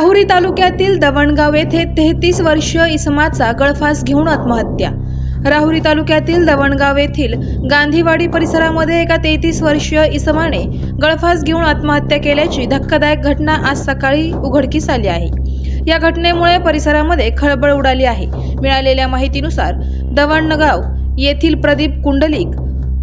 राहुरी तालुक्यातील दवणगाव येथे 33 वर्षीय इसमाचा गळफास घेऊन आत्महत्या। राहुरी तालुक्यातील दवणगाव येथील गांधीवाडी परिसरामध्ये एका 33 वर्षीय इसमाने गळफास घेऊन आत्महत्या केल्याची धक्कादायक घटना आज सकाळी उघडकीस आली आहे। या घटनेमुळे परिसरामध्ये खळबळ उडाली आहे। मिळालेल्या माहितीनुसार दवणगाव येथील प्रदीप कुंडलिक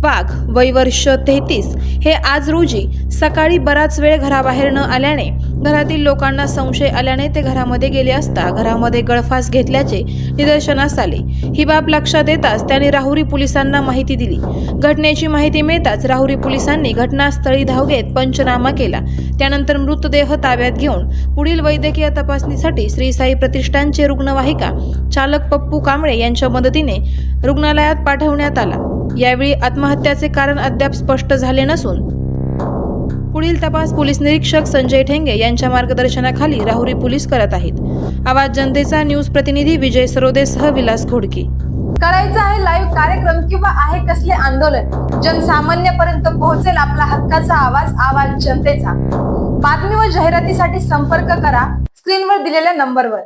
वाघ वय वर्ष 33 हे आज रोजी सकाळी बराच वेळ घराबाहेर न आल्याने घरातील लोकांना संशय आल्याने ते घरामध्ये गेले असता घरामध्ये गळफास घेतल्याचे निदर्शनास आले। ही बाब लक्षात येताच त्यांनी राहुरी पोलिसांना माहिती दिली। घटनेची माहिती मिळताच राहुरी पोलिसांनी घटनास्थळी धाव घेत पंचनामा केला। त्यानंतर मृतदेह ताब्यात घेऊन पुढील वैद्यकीय तपासणीसाठी श्री साई प्रतिष्ठानचे रुग्णवाहिका चालक पप्पू कांबळे यांच्या मदतीने रुग्णालयात पाठवण्यात आला। यावेळी आत्महत्याचे कारण अद्याप स्पष्ट झाले नसून पुढील तपास पोलीस निरीक्षक संजय ठेंगे यांच्या मार्गदर्शनाखाली राहुरी पोलीस करत आहेत। आवाज जनतेचा न्यूज प्रतिनिधी विजय सरोदेसह विलास घोडके। करायचा आहे लाईव्ह कार्यक्रम किंवा आहे कसले आंदोलन जनसामान्यपर्यंत पोहोचेल आपला हक्काचा आवाज, आवाज जनतेचा। बातमी व जाहिरातीसाठी संपर्क करा स्क्रीनवर दिलेल्या नंबरवर।